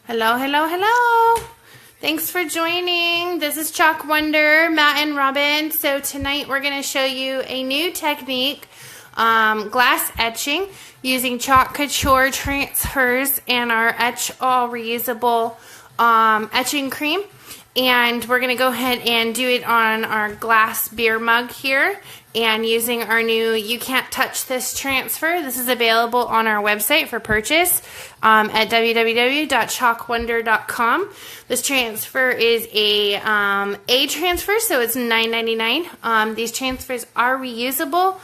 Hello, hello, hello. Thanks for joining. This is Chalk Wonder, Matt and Robin. So tonight we're going to show you a new technique, glass etching, using Chalk Couture transfers and our Etch All reusable etching cream. And we're going to go ahead and do it on our glass beer mug here, and using our new You Can't Touch This transfer. This is available on our website for purchase at www.chalkwonder.com. This transfer is a transfer, so it's $9.99. These transfers are reusable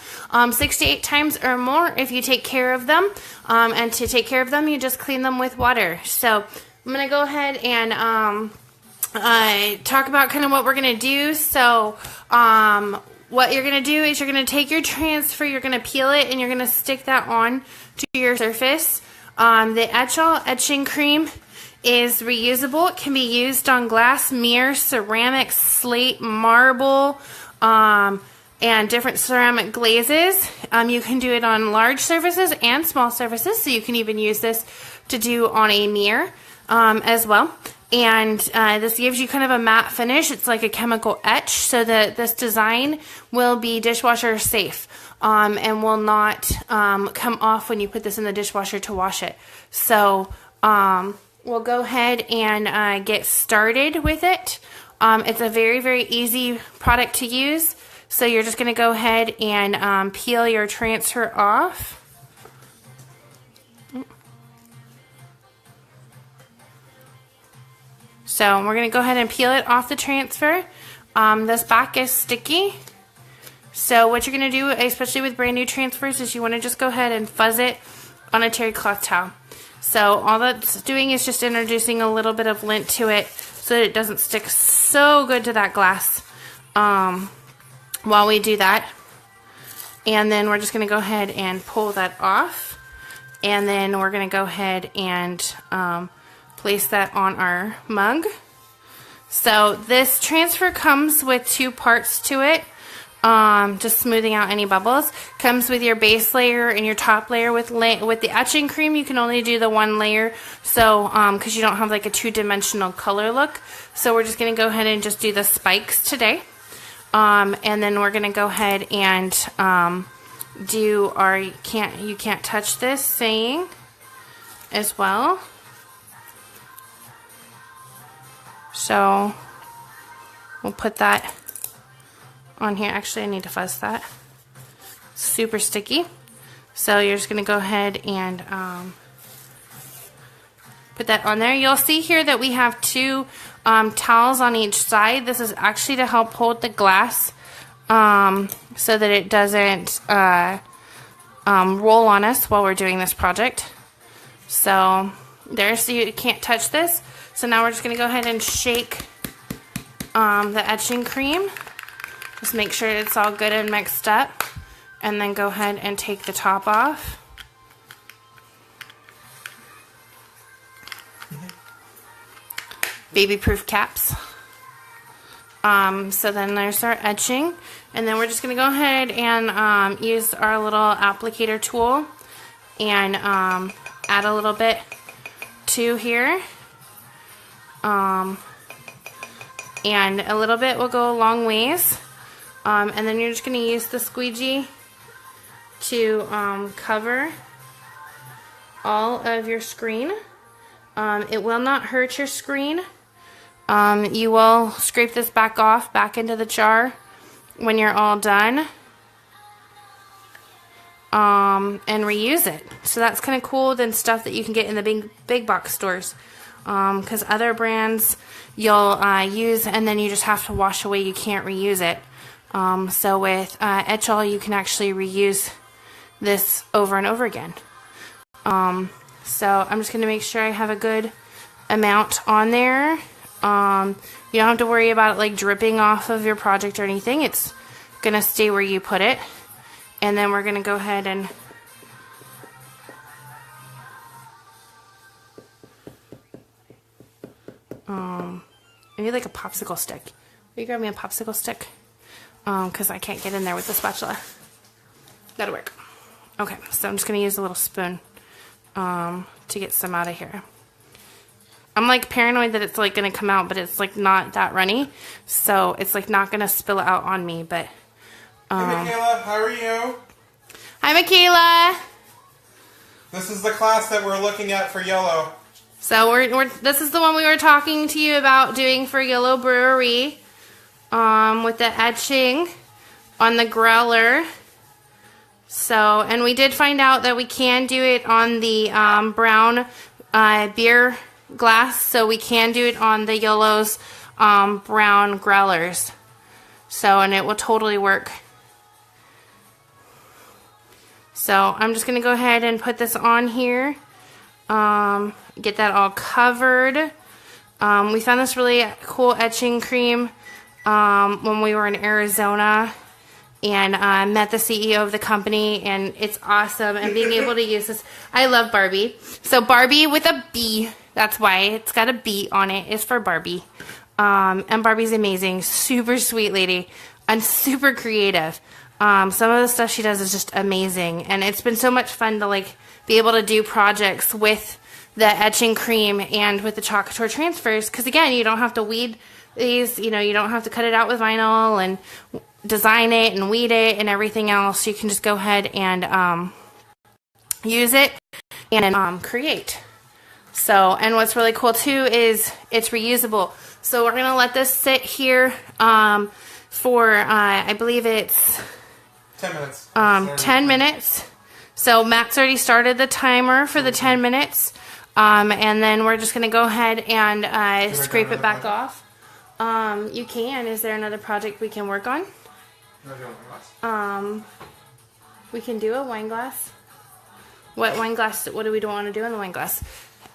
6 to 8 times or more if you take care of them. And to take care of them, you just clean them with water. So I'm going to go ahead and talk about kind of what we're going to do. So what you're going to do is you're going to take your transfer, you're going to peel it, and you're going to stick that on to your surface. The Etch All etching cream is reusable. It can be used on glass, mirror, ceramic, slate, marble, and different ceramic glazes. You can do it on large surfaces and small surfaces, so you can even use this to do on a mirror as well. And this gives you kind of a matte finish. It's like a chemical etch, so that this design will be dishwasher safe and will not come off when you put this in the dishwasher to wash it. So we'll go ahead and get started with it. It's a very, very easy product to use. So you're just going to go ahead and peel your transfer off. So we're going to go ahead and peel it off the transfer. This back is sticky. So what you're going to do, especially with brand new transfers, is you want to just go ahead and fuzz it on a terry cloth towel. So all that's doing is just introducing a little bit of lint to it so that it doesn't stick so good to that glass while we do that. And then we're just going to go ahead and pull that off. And then we're going to go ahead and place that on our mug. So this transfer comes with 2 parts to it, just smoothing out any bubbles. Comes with your base layer and your top layer. With the etching cream, you can only do the 1 layer, so because you don't have like a 2-dimensional color look. So we're just going to go ahead and just do the spikes today, and then we're going to go ahead and do our you can't touch this saying as well. So we'll put that on here. Actually, I need to fuzz that. Super sticky. So you're just going to go ahead and put that on there. You'll see here that we have 2 towels on each side. This is actually to help hold the glass so that it doesn't roll on us while we're doing this project. So there, so you can't touch this. So now we're just going to go ahead and shake the etching cream. Just make sure it's all good and mixed up. And then go ahead and take the top off. Baby-proof caps. So then there's our etching. And then we're just going to go ahead and use our little applicator tool and add a little bit to here. And a little bit will go a long ways. And then you're just going to use the squeegee to cover all of your screen. It will not hurt your screen. You will scrape this back off, back into the jar when you're all done. And reuse it. So that's kind of cool than stuff that you can get in the big box stores. Because other brands you'll use and then you just have to wash away. You can't reuse it. So with Etch All, you can actually reuse this over and over again. So I'm just going to make sure I have a good amount on there. You don't have to worry about it like dripping off of your project or anything. It's going to stay where you put it. And then we're going to go ahead and I need like a popsicle stick. Will you grab me a popsicle stick? Because I can't get in there with the spatula. That'll work. Okay, so I'm just going to use a little spoon to get some out of here. I'm like paranoid that it's like gonna come out, but it's like not that runny, so it's like not gonna spill out on me. But hey Michaela, how are you? Hi Michaela. This is the class that we're looking at for yellow. So this is the one we were talking to you about doing for Yellow Brewery, with the etching on the growler. So, and we did find out that we can do it on the brown beer glass, so we can do it on the Yellow's brown growlers. So, and it will totally work. So, I'm just going to go ahead and put this on here. Get that all covered. We found this really cool etching cream when we were in Arizona, and met the CEO of the company, and it's awesome. And being able to use this, I love Barbie. So Barbie with a B, that's why it's got a B on it, is for Barbie. And Barbie's amazing, super sweet lady, and super creative. Some of the stuff she does is just amazing, and it's been so much fun to like be able to do projects with the etching cream and with the Chalk Couture transfers, because again, you don't have to weed these, you know, you don't have to cut it out with vinyl and design it and weed it and everything else. You can just go ahead and use it and create. So, and what's really cool too is it's reusable. So we're going to let this sit here for, I believe it's 10 minutes. 10 minutes. So Matt's already started the timer for the 10 minutes. And then we're just going to go ahead and scrape it back off. You can. Is there another project we can work on? We can do a wine glass. What wine glass? What do we want to do on the wine glass?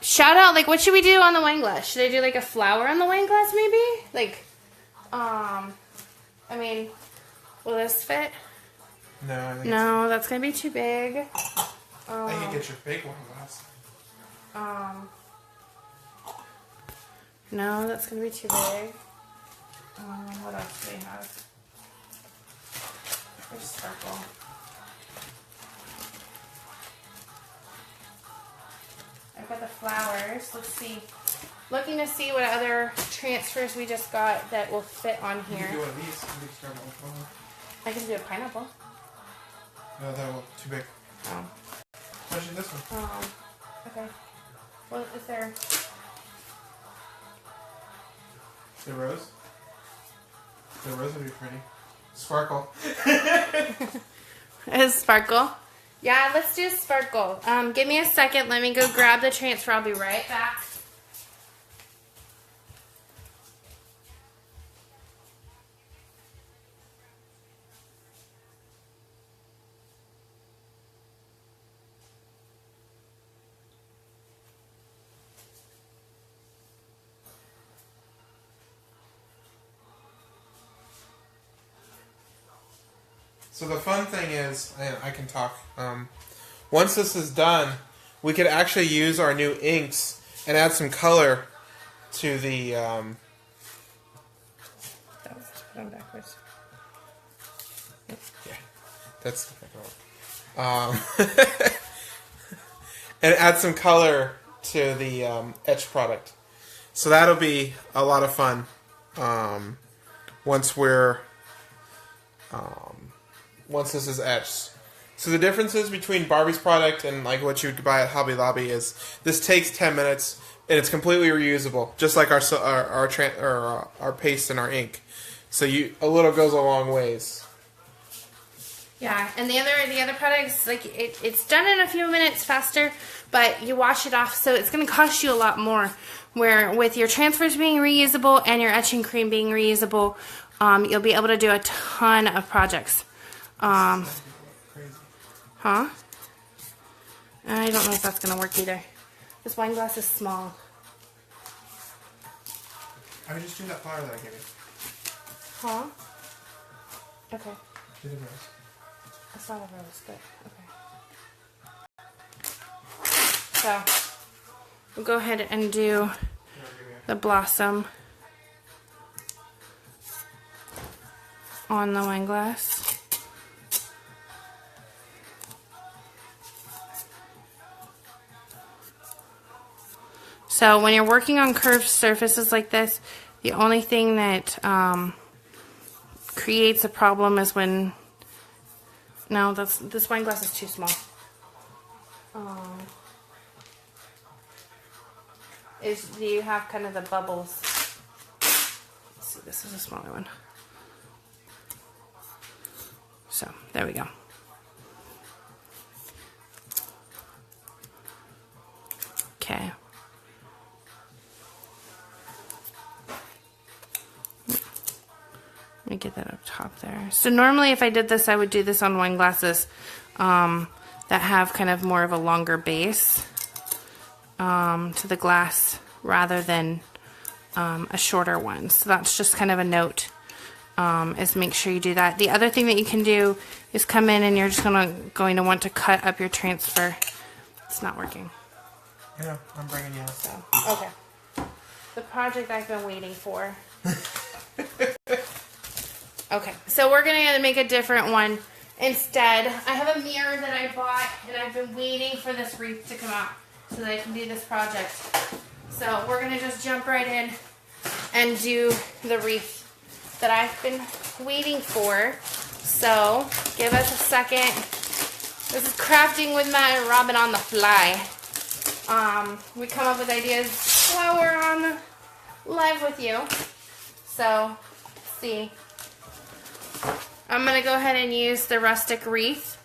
Shout out, like, what should we do on the wine glass? Should I do like a flower on the wine glass, maybe? Like, I mean, will this fit? No, I think no, that's gonna be too big. I can get your fake wine glass. No, that's gonna be too big. What else do we have? There's sparkle. I've got the flowers. Let's see. Looking to see what other transfers we just got that will fit on here. You can do one of these. I can do a pineapple. No, that will too big. Oh. Especially this one. Okay. Well, is there? The rose? The rose would be pretty. Sparkle. Is sparkle? Yeah, let's do sparkle. Give me a second. Let me go grab the transfer. I'll be right back. So the fun thing is, and I can talk, once this is done, we could actually use our new inks and add some color to the... That was put on backwards. Yeah, that's and add some color to the etch product. So that'll be a lot of fun once this is etched. So the differences between Barbie's product and like what you would buy at Hobby Lobby is this takes 10 minutes and it's completely reusable, just like our paste and our ink. So a little goes a long ways. Yeah, and the other products, like it's done in a few minutes faster, but you wash it off, so it's going to cost you a lot more. Where with your transfers being reusable and your etching cream being reusable, you'll be able to do a ton of projects. Huh? I don't know if that's going to work either. This wine glass is small. I would just do that flower that I gave you. Huh? Okay. Do the rose. It's not a rose, but okay. So, we'll go ahead and do the blossom on the wine glass. So when you're working on curved surfaces like this, the only thing that creates a problem is when, no, this wine glass is too small. Is you have kind of the bubbles. Let's see, this is a smaller one. So there we go. Okay. Let me get that up top there. So normally if I did this, I would do this on wine glasses that have kind of more of a longer base to the glass rather than a shorter one. So that's just kind of a note, is make sure you do that. The other thing that you can do is come in and you're just going to want to cut up your transfer. It's not working. Yeah, I'm bringing you. So, okay. The project I've been waiting for. Okay, so we're going to make a different one instead. I have a mirror that I bought, and I've been waiting for this wreath to come out so that I can do this project. So we're going to just jump right in and do the wreath that I've been waiting for. So give us a second. This is crafting with Matt and Robin on the fly. We come up with ideas while we're on live with you. So, let's see. I'm going to go ahead and use the rustic wreath.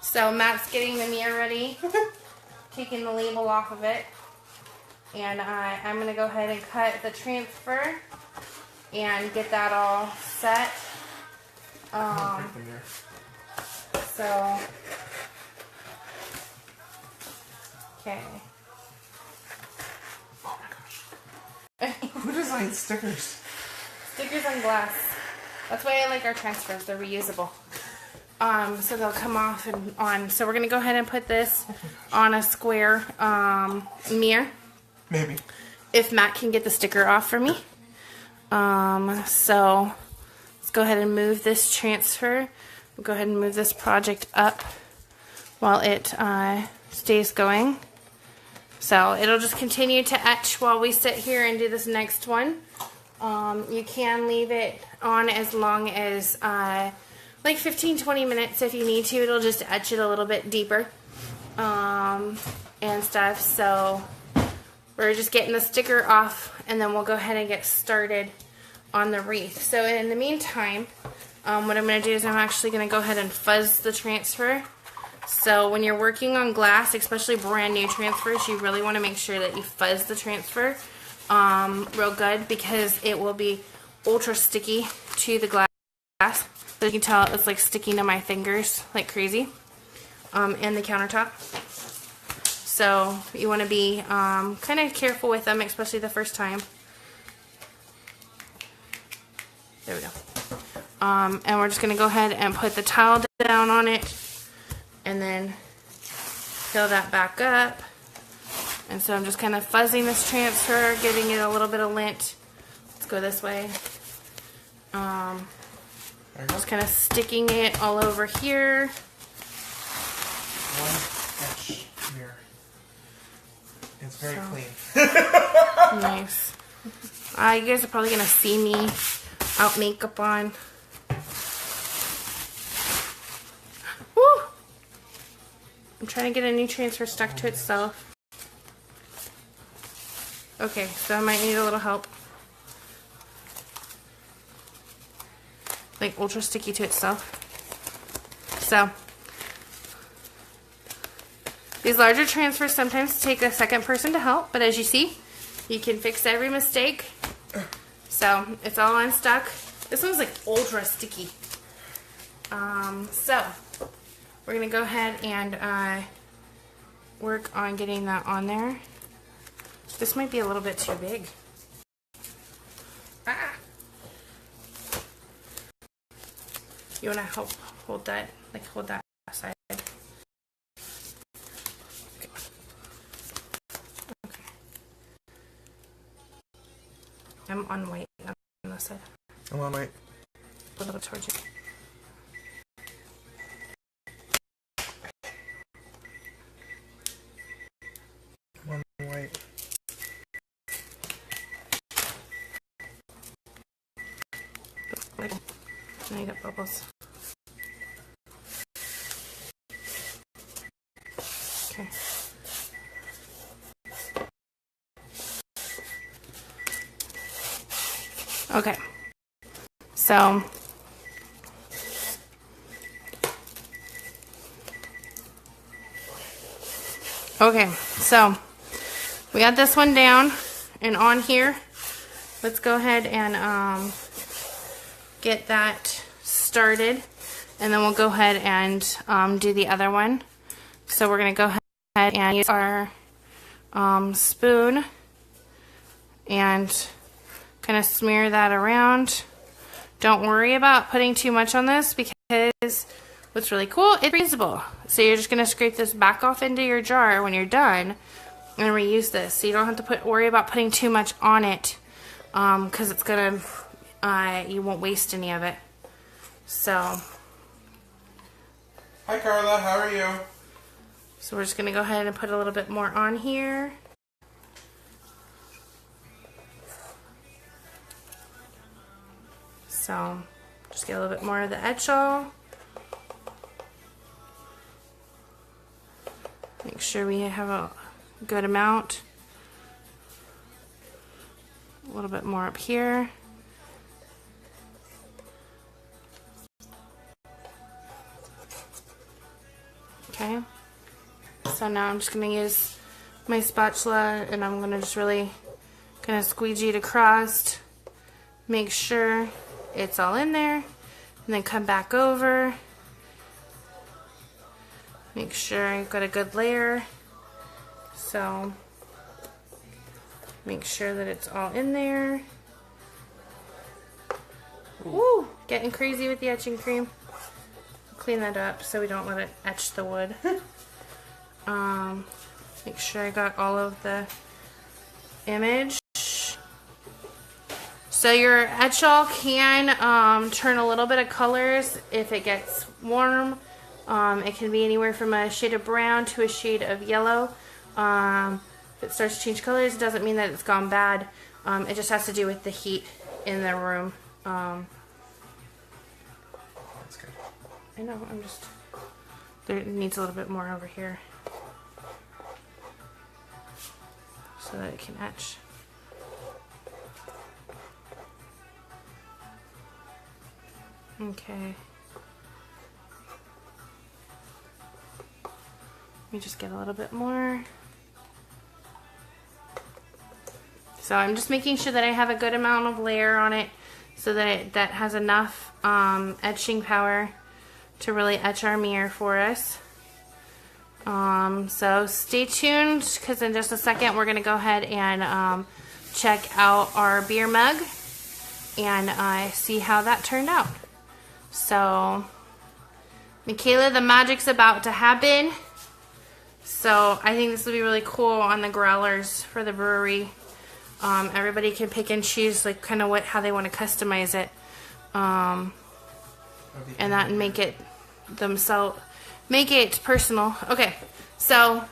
So Matt's getting the mirror ready, taking the label off of it. And I'm going to go ahead and cut the transfer and get that all set. So, okay. Oh my gosh. Who designed stickers? Stickers on glass. That's why I like our transfers. They're reusable. So they'll come off and on. So we're going to go ahead and put this on a square mirror. Maybe. If Matt can get the sticker off for me. So let's go ahead and move this transfer. We'll go ahead and move this project up while it stays going. So it'll just continue to etch while we sit here and do this next one. You can leave it on as long as like 15-20 minutes if you need to. It'll just etch it a little bit deeper and stuff. So we're just getting the sticker off, and then we'll go ahead and get started on the wreath. So in the meantime, what I'm going to do is I'm actually going to go ahead and fuzz the transfer. So when you're working on glass, especially brand new transfers, you really want to make sure that you fuzz the transfer real good, because it will be ultra sticky to the glass. So you can tell it's like sticking to my fingers like crazy and the countertop. So you want to be kind of careful with them, especially the first time. There we go. And we're just going to go ahead and put the towel down on it and then fill that back up. And so I'm just kind of fuzzing this transfer, giving it a little bit of lint. Let's go this way. Just kind of sticking it all over here. One etch mirror. It's very clean. Nice. You guys are probably going to see me without makeup on. Woo! I'm trying to get a new transfer stuck to itself. Okay, so I might need a little help. Like ultra sticky to itself. So these larger transfers sometimes take a second person to help, but as you see, you can fix every mistake. So it's all unstuck. This one's like ultra sticky. So we're gonna go ahead and work on getting that on there. This might be a little bit too big. Ah. You want to help hold that, like hold that side. Okay. Okay. I'm on white on this side. I'm on white. A little towards you. I'm on white. Now you got bubbles. Okay. Okay. So we got this one down and on here. Let's go ahead and get that started, and then we'll go ahead and do the other one. So we're going to go ahead and use our spoon and kind of smear that around. Don't worry about putting too much on this because what's really cool, it's reusable. So you're just going to scrape this back off into your jar when you're done and reuse this. So you don't have to worry about putting too much on it because it's going to, you won't waste any of it. So. Hi Carla, how are you? So we're just going to go ahead and put a little bit more on here. So just get a little bit more of the Etching. Make sure we have a good amount. A little bit more up here. Okay. So now I'm just going to use my spatula and I'm going to just really kind of squeegee it across. Make sure it's all in there. And then come back over. Make sure I've got a good layer. So make sure that it's all in there. Woo! Getting crazy with the etching cream. Clean that up so we don't let it etch the wood. Make sure I got all of the image. So your Etching can turn a little bit of colors if it gets warm. It can be anywhere from a shade of brown to a shade of yellow. If it starts to change colors, it doesn't mean that it's gone bad. It just has to do with the heat in the room. That's good. I know, there needs a little bit more over here so that it can etch. Okay. Let me just get a little bit more. So I'm just making sure that I have a good amount of layer on it so that that has enough etching power to really etch our mirror for us. So stay tuned because in just a second we're going to go ahead and check out our beer mug and see how that turned out. So Michaela, the magic's about to happen. So I think this will be really cool on the growlers for the brewery. Everybody can pick and choose like kind of how they want to customize it, and that and make it personal. Okay, so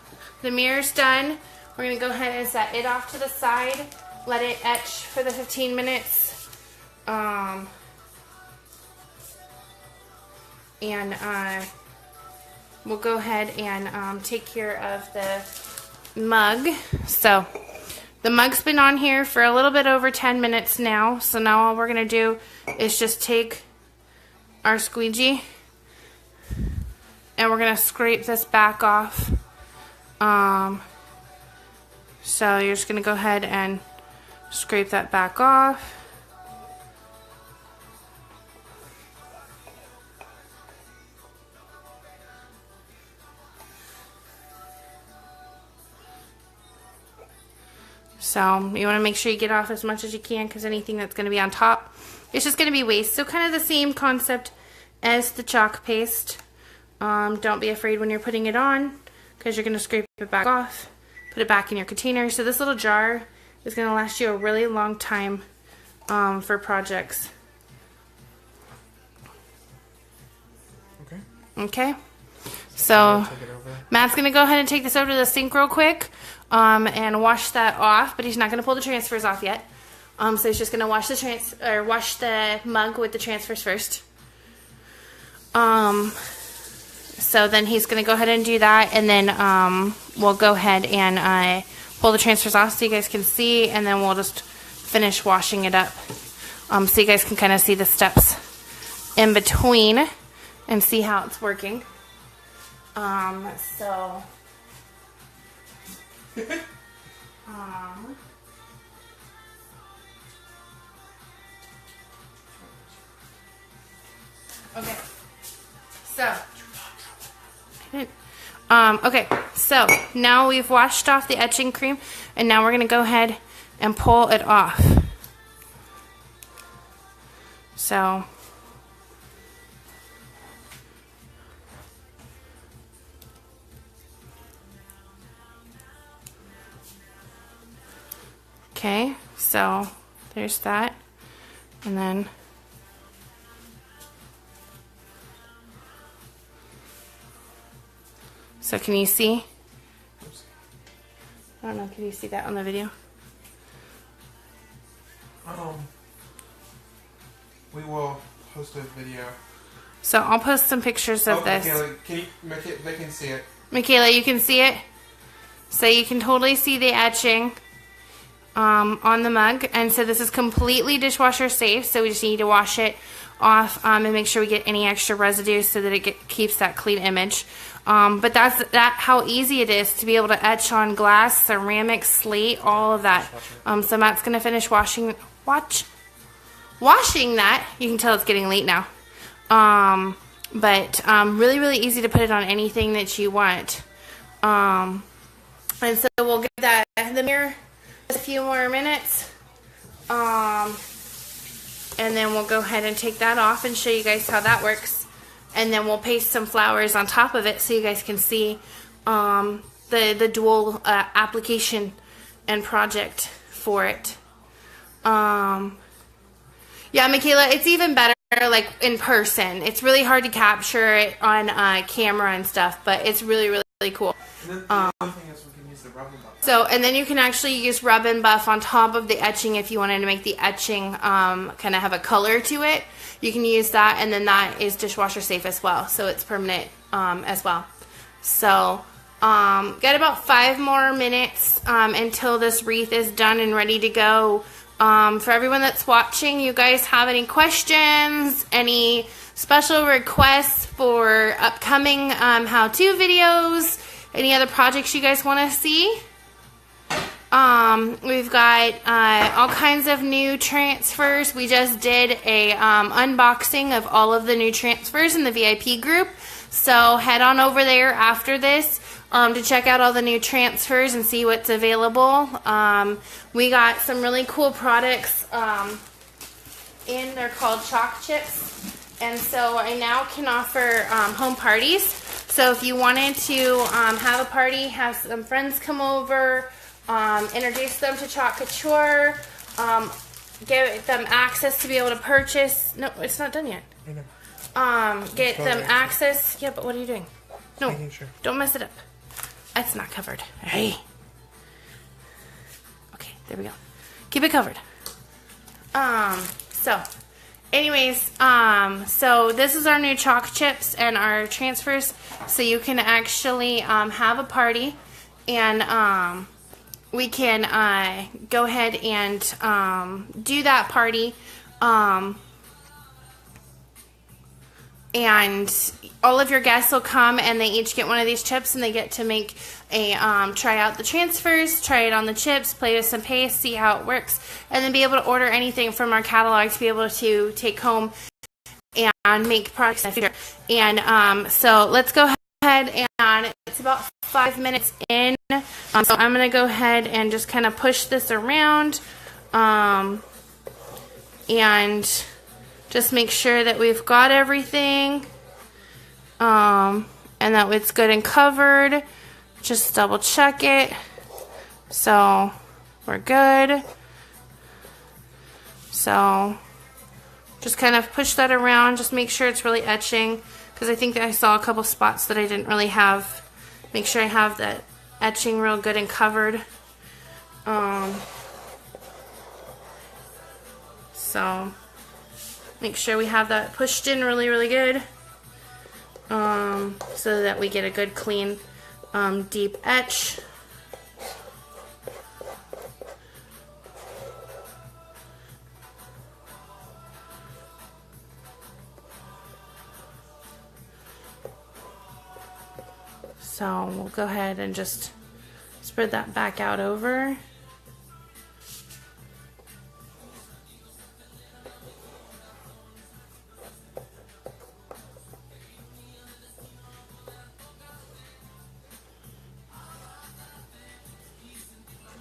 the mirror's done. We're gonna go ahead and set it off to the side, let it etch for the 15 minutes, and we'll go ahead and take care of the mug. So the mug's been on here for a little bit over 10 minutes now. So now all we're going to do is just take our squeegee and we're going to scrape this back off. So you're just going to go ahead and scrape that back off. So you want to make sure you get off as much as you can because anything that's going to be on top, it's just going to be waste. So kind of the same concept as the chalk paste. Don't be afraid when you're putting it on because you're going to scrape it back off, put it back in your container. So this little jar is going to last you a really long time for projects. Okay. Okay. So Matt's going to go ahead and take this over to the sink real quick and wash that off, but he's not going to pull the transfers off yet. So he's just gonna wash the mug with the transfers first. So then he's gonna go ahead and do that, and then we'll go ahead and pull the transfers off so you guys can see, and then we'll just finish washing it up. So you guys can kind of see the steps in between and see how it's working. So okay. Okay, so now we've washed off the etching cream, and now we're going to go ahead and pull it off. So okay, so there's that, and then so can you see? I don't know, can you see that on the video? We will post a video. So I'll post some pictures of this. Michaela, they can see it. Michaela, you can see it? So you can totally see the etching on the mug. And so this is completely dishwasher safe, so we just need to wash it off and make sure we get any extra residue so that it keeps that clean image. But that's how easy it is to be able to etch on glass, ceramic, slate, all of that. So Matt's going to finish washing that. You can tell it's getting late now. But really, really easy to put it on anything that you want. And so we'll give the mirror a few more minutes. And then we'll go ahead and take that off and show you guys how that works. And then we'll paste some flowers on top of it so you guys can see the dual application and project for it. Yeah, Michaela, it's even better like in person. It's really hard to capture it on camera and stuff, but it's really, really, really cool. And then the other thing is we can use the rub and buff. So, and then you can actually use rub and buff on top of the etching if you wanted to make the etching kind of have a color to it. You can use that, and then that is dishwasher safe as well, so it's permanent as well. So, got about 5 more minutes until this wreath is done and ready to go. For everyone that's watching, you guys have any questions, any special requests for upcoming how-to videos, any other projects you guys want to see? We've got all kinds of new transfers. We just did a unboxing of all of the new transfers in the VIP group, so head on over there after this to check out all the new transfers and see what's available. We got some really cool products in. They're called chalk chips, and so I now can offer home parties. So if you wanted to have a party, have some friends come over, introduce them to Chalk Couture, give them access to be able to purchase. No, it's not done yet. Get them access. Yeah, but what are you doing? No, sure. Don't mess it up. It's not covered. Hey. Okay, there we go. Keep it covered. So, anyways, so this is our new chalk chips and our transfers. So you can actually have a party, and we can go ahead and do that party. And all of your guests will come, and they each get one of these chips, and they get to make a try out the transfers, try it on the chips, play with some paste, see how it works, and then be able to order anything from our catalog to be able to take home and make products in the future. And so let's go ahead, and it's about 5 minutes in. So I'm going to go ahead and just kind of push this around and just make sure that we've got everything and that it's good and covered. Just double check it. So we're good. So just kind of push that around. Just make sure it's really etching, because I think that I saw a couple spots that I didn't really have. Make sure I have that etching real good and covered. So make sure we have that pushed in really, really good, so that we get a good, clean, deep etch. So we'll go ahead and just spread that back out over.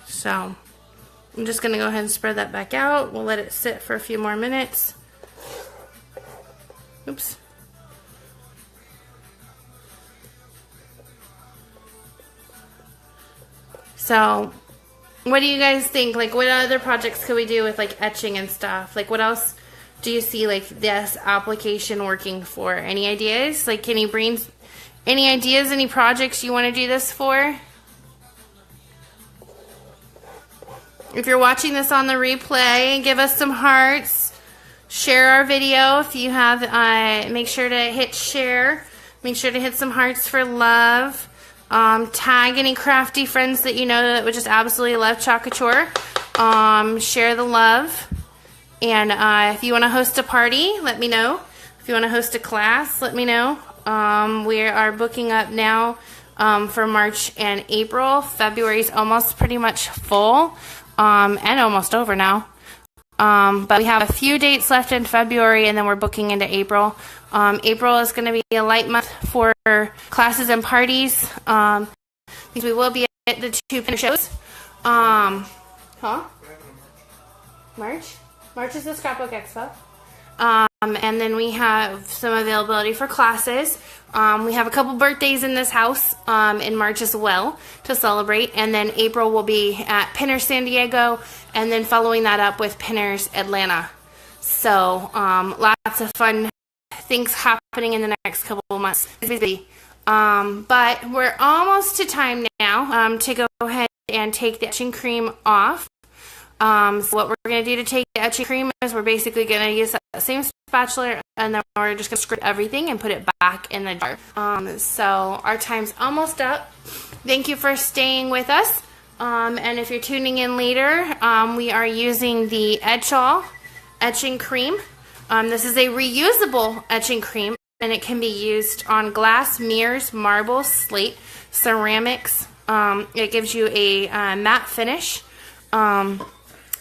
So I'm just going to go ahead and spread that back out. We'll let it sit for a few more minutes. Oops. So what do you guys think? Like, what other projects could we do with like etching and stuff? Like, what else do you see like this application working for? Any ideas? Like, can you bring any ideas, any projects you want to do this for? If you're watching this on the replay, give us some hearts. Share our video. If you have, make sure to hit share. Make sure to hit some hearts for love. Tag any crafty friends that you know that would just absolutely love Chocature. Share the love. And if you want to host a party, let me know. If you want to host a class, let me know. We are booking up now for March and April. February's almost pretty much full, and almost over now. But we have a few dates left in February, and then we're booking into April. April is going to be a light month for classes and parties. Because we will be at the 2 pinner shows. March? March is the Scrapbook Expo. And then we have some availability for classes. We have a couple birthdays in this house in March as well to celebrate. And then April will be at Pinners San Diego, and then following that up with Pinners Atlanta. So lots of fun things happening in the next couple of months. It's busy. But we're almost to time now to go ahead and take the etching cream off. So what we're going to do to take the etching cream is we're basically going to use that same spatula, and then we're just going to scrape everything and put it back in the jar. So our time's almost up. Thank you for staying with us. And if you're tuning in later, we are using the Etch-All etching cream. This is a reusable etching cream, and it can be used on glass, mirrors, marble, slate, ceramics. It gives you a matte finish.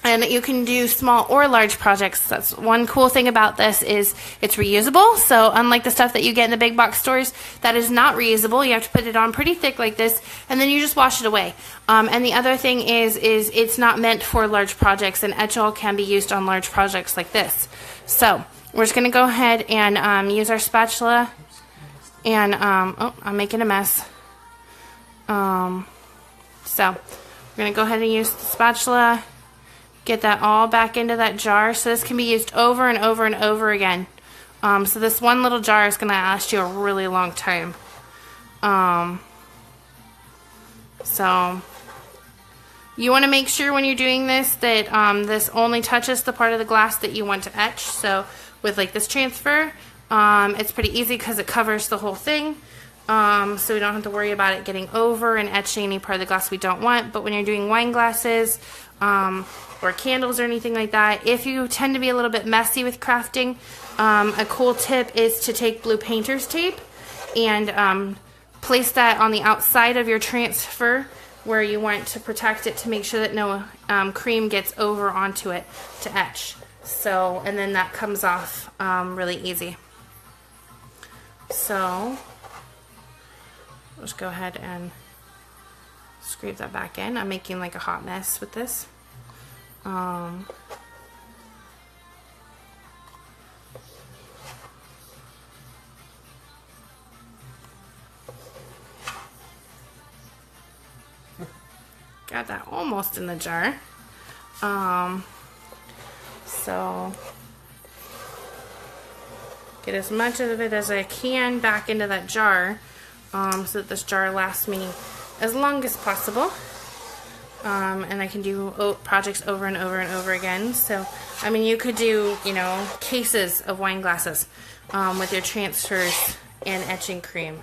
And you can do small or large projects. That's one cool thing about this is it's reusable. So unlike the stuff that you get in the big box stores that is not reusable, you have to put it on pretty thick like this, and then you just wash it away. And the other thing is it's not meant for large projects, and Etch-All can be used on large projects like this. So we're just going to go ahead and use our spatula. And, oh, I'm making a mess. So we're going to go ahead and use the spatula. Get that all back into that jar. So this can be used over and over and over again. So this one little jar is going to last you a really long time. So you want to make sure when you're doing this that this only touches the part of the glass that you want to etch. So with like this transfer, it's pretty easy because it covers the whole thing. So we don't have to worry about it getting over and etching any part of the glass we don't want. But when you're doing wine glasses, or candles or anything like that, if you tend to be a little bit messy with crafting, a cool tip is to take blue painter's tape and place that on the outside of your transfer where you want to protect it to make sure that no cream gets over onto it to etch. So, and then that comes off really easy. So let's go ahead and scrape that back in. I'm making like a hot mess with this. Got that almost in the jar. So get as much of it as I can back into that jar, so that this jar lasts me as long as possible. And I can do projects over and over and over again. So, I mean, you could do, you know, cases of wine glasses with your transfers and etching cream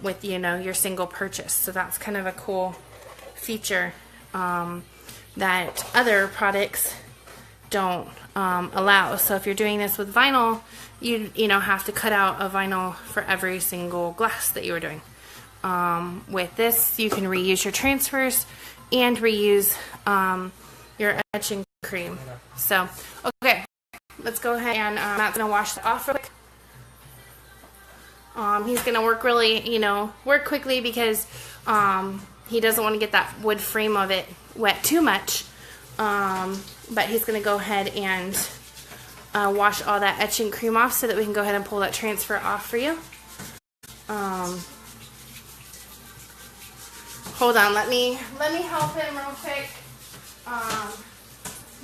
with, you know, your single purchase. So that's kind of a cool feature that other products don't allow. So if you're doing this with vinyl, you know, have to cut out a vinyl for every single glass that you were doing. With this, you can reuse your transfers and reuse your etching cream. So, okay, let's go ahead and Matt's gonna wash it off real quick. He's gonna work really, you know, work quickly because he doesn't want to get that wood frame of it wet too much. But he's gonna go ahead and wash all that etching cream off so that we can go ahead and pull that transfer off for you. Hold on, let me help him real quick.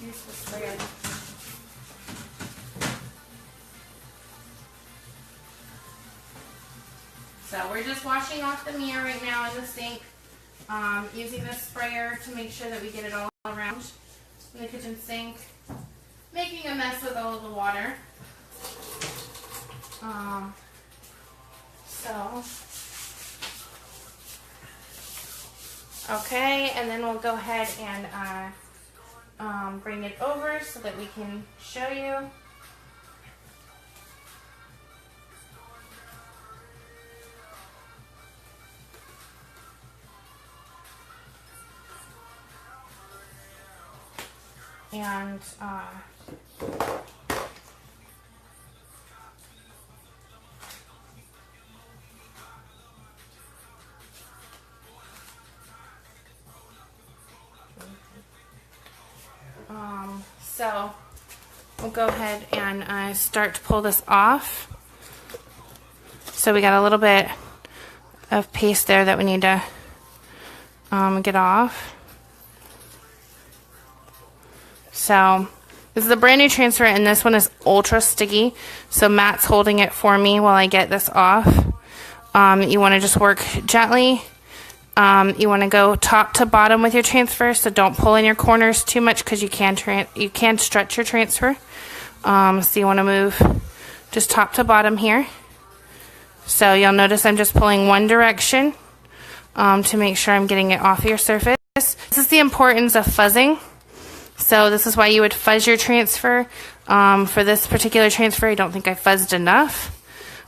Use the sprayer. So we're just washing off the mirror right now in the sink, using the sprayer to make sure that we get it all around in the kitchen sink, making a mess with all of the water. Okay, and then we'll go ahead and bring it over so that we can show you. And so we'll go ahead and start to pull this off. So we got a little bit of paste there that we need to get off. So this is a brand new transfer, and this one is ultra sticky. So Matt's holding it for me while I get this off. You want to just work gently. You want to go top to bottom with your transfer, so don't pull in your corners too much because you can stretch your transfer. So you want to move just top to bottom here. So you'll notice I'm just pulling one direction to make sure I'm getting it off your surface. This is the importance of fuzzing. So this is why you would fuzz your transfer. For this particular transfer, I don't think I fuzzed enough.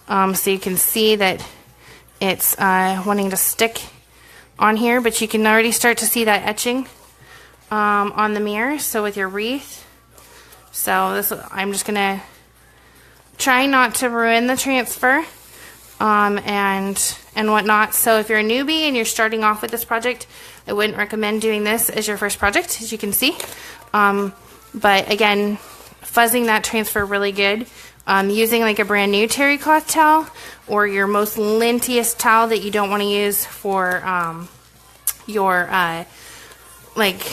So you can see that it's wanting to stick on here, but you can already start to see that etching on the mirror. So with your wreath, so this, I'm just gonna try not to ruin the transfer and whatnot. So if you're a newbie and you're starting off with this project, I wouldn't recommend doing this as your first project, as you can see. But again, fuzzing that transfer really good. Using like a brand new terry cloth towel or your most lintiest towel that you don't want to use for your like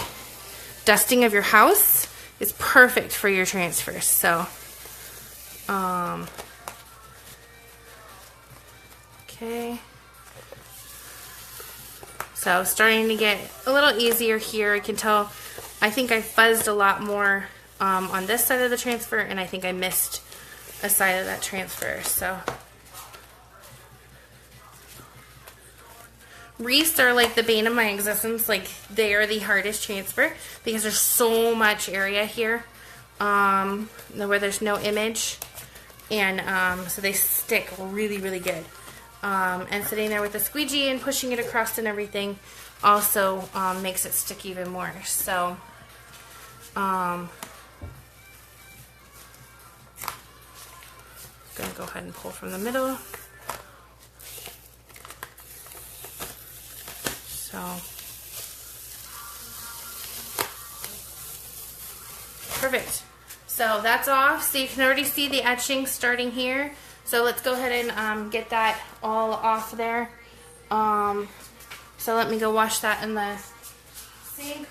dusting of your house is perfect for your transfers. So okay, so starting to get a little easier here. I can tell I think I fuzzed a lot more on this side of the transfer, and I think I missed a side of that transfer. So wreaths are like the bane of my existence. Like, they are the hardest transfer because there's so much area here where there's no image, and so they stick really, really good. And sitting there with the squeegee and pushing it across and everything also makes it stick even more. So gonna go ahead and pull from the middle. So perfect. So that's off. So you can already see the etching starting here. So let's go ahead and get that all off there. So let me go wash that in the sink.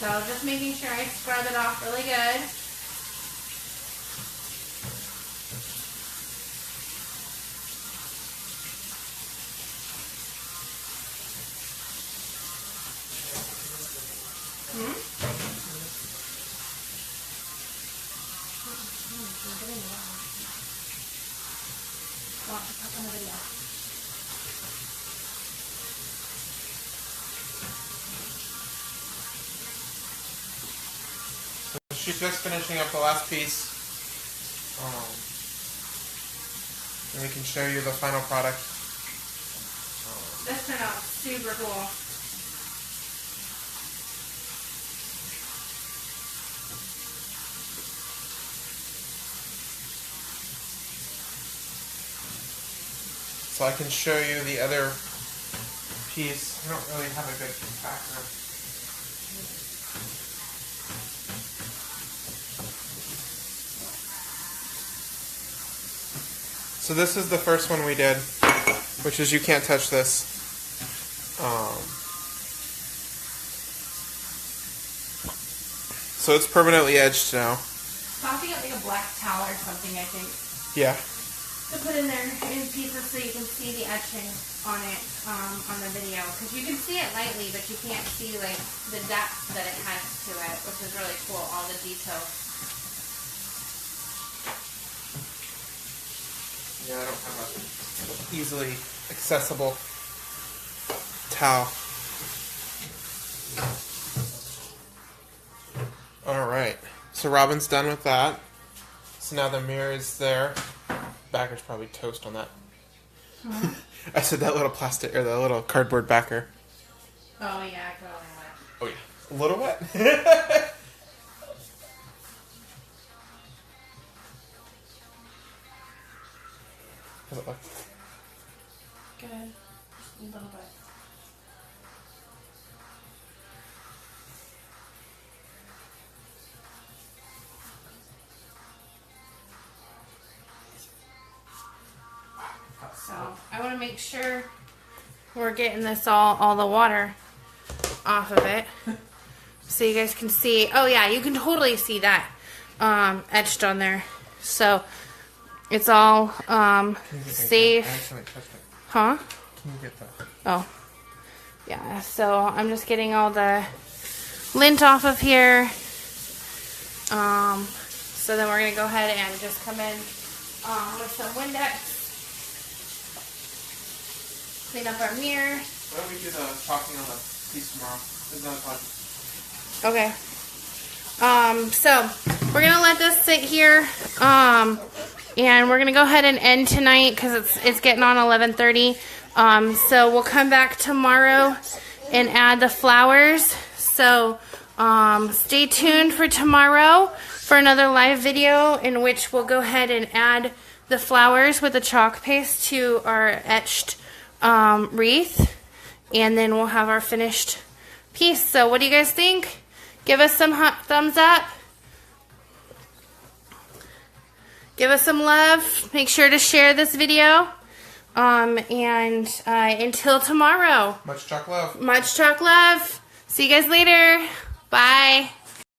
So just making sure I scrub it off really good. She's just finishing up the last piece. And we can show you the final product. This turned out super cool. So I can show you the other piece. I don't really have a good background. So this is the first one we did, which is you can't touch this. So it's permanently edged now. So I'll have to get like a black towel or something, I think, Yeah. to put in there in pieces so you can see the etching on it on the video. Because you can see it lightly, but you can't see like the depth that it has to it, which is really cool, all the details. Yeah, I don't have a easily accessible towel. Alright, so Robin's done with that. So now the mirror is there. Backer's probably toast on that. Huh? I said that little plastic, or the little cardboard backer. Oh yeah, I got wet. Oh yeah, a little wet. How's it look? Good. A little bit. So I want to make sure we're getting this all the water off of it, so you guys can see. Oh yeah, you can totally see that etched on there. So it's all safe. Huh? Can you get that? Oh, yeah. So I'm just getting all the lint off of here. So then we're gonna go ahead and just come in with some Windex. Clean up our mirror. Why don't we do the talking on the piece tomorrow? There's another project. Okay. So we're gonna let this sit here. And we're gonna go ahead and end tonight because it's getting on 11:30. So we'll come back tomorrow and add the flowers. So stay tuned for tomorrow for another live video in which we'll go ahead and add the flowers with the chalk paste to our etched wreath, and then we'll have our finished piece. So what do you guys think? Give us some thumbs up. Give us some love. Make sure to share this video. And until tomorrow. Much chalk love. Much chalk love. See you guys later. Bye.